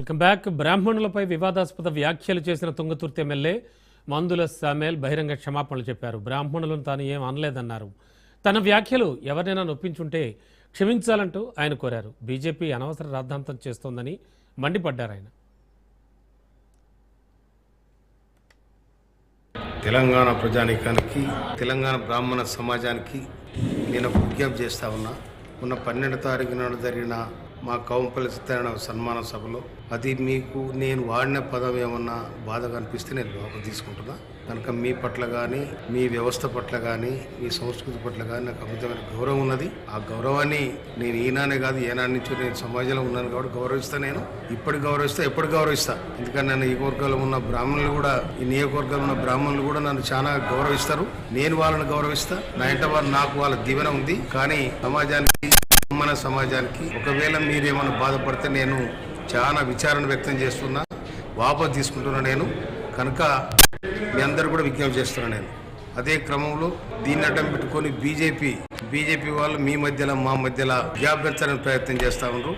Welcome back. బ్రాహ్మణులపై వివాదాస్పద వ్యాఖ్యలు చేసిన తుంగతుర్తి ఎమ్మెల్యే మందుల సామేల్ బహిరంగ క్షమాపణలు చెప్పారు. బ్రాహ్మణులను తాను ఏం అనలేదన్నారు. తన వ్యాఖ్యలు ఎవరైనా నొప్పించుంటే క్షమించాలంటూ ఆయన కోరారు. బీజేపీ అనవసర రాద్ధాంతం చేస్తోందని మండిపడ్డారు ఆయన. తెలంగాణ ప్రజానీకానికి, తెలంగాణ బ్రాహ్మణ సమాజానికి నేను ఒక విజ్ఞప్తి చేస్తా ఉన్నా. మొన్న 12వ తారీఖు నాడు జరిగిన మా కౌంపల్లి సత్యనారాయణ సన్మాన సభలో అది మీకు నేను వాడిన పదం ఏమన్నా బాధగా అనిపిస్తే నేను లోపల తీసుకుంటున్నా. కనుక మీ పట్ల కానీ, మీ వ్యవస్థ పట్ల కానీ, మీ సంస్కృతి పట్ల కానీ నాకు అమితమైన గౌరవం ఉన్నది. ఆ గౌరవాన్ని నేను ఈనానే కాదు, ఏనాటి నుంచో నేను సమాజంలో ఉన్నాను కాబట్టి గౌరవిస్తాను. నేను ఇప్పటి గౌరవిస్తా, ఎప్పుడు గౌరవిస్తా. ఎందుకంటే నన్ను ఈ వర్గాల్లో ఉన్న బ్రాహ్మణులు కూడా, ఈ నియోజకవర్గాల్లో ఉన్న బ్రాహ్మణులు కూడా నన్ను చాలా గౌరవిస్తారు. నేను వాళ్ళని గౌరవిస్తా. నా ఇంట వాళ్ళు నాకు వాళ్ళ దీవెన ఉంది. కానీ మన సమాజానికి ఒకవేళ మీరేమైనా బాధపడితే నేను చాలా విచారణ వ్యక్తం చేస్తున్నా, వాపసు తీసుకుంటున్నా నేను. కనుక మీ అందరూ కూడా విజ్ఞప్తి చేస్తున్నా నేను. అదే క్రమంలో దీన్ని అడ్డం పెట్టుకొని బీజేపీ వాళ్ళు మీ మధ్యలో మా మధ్యలో గ్యాప్ పెంచడానికి ప్రయత్నం చేస్తా ఉన్నారు.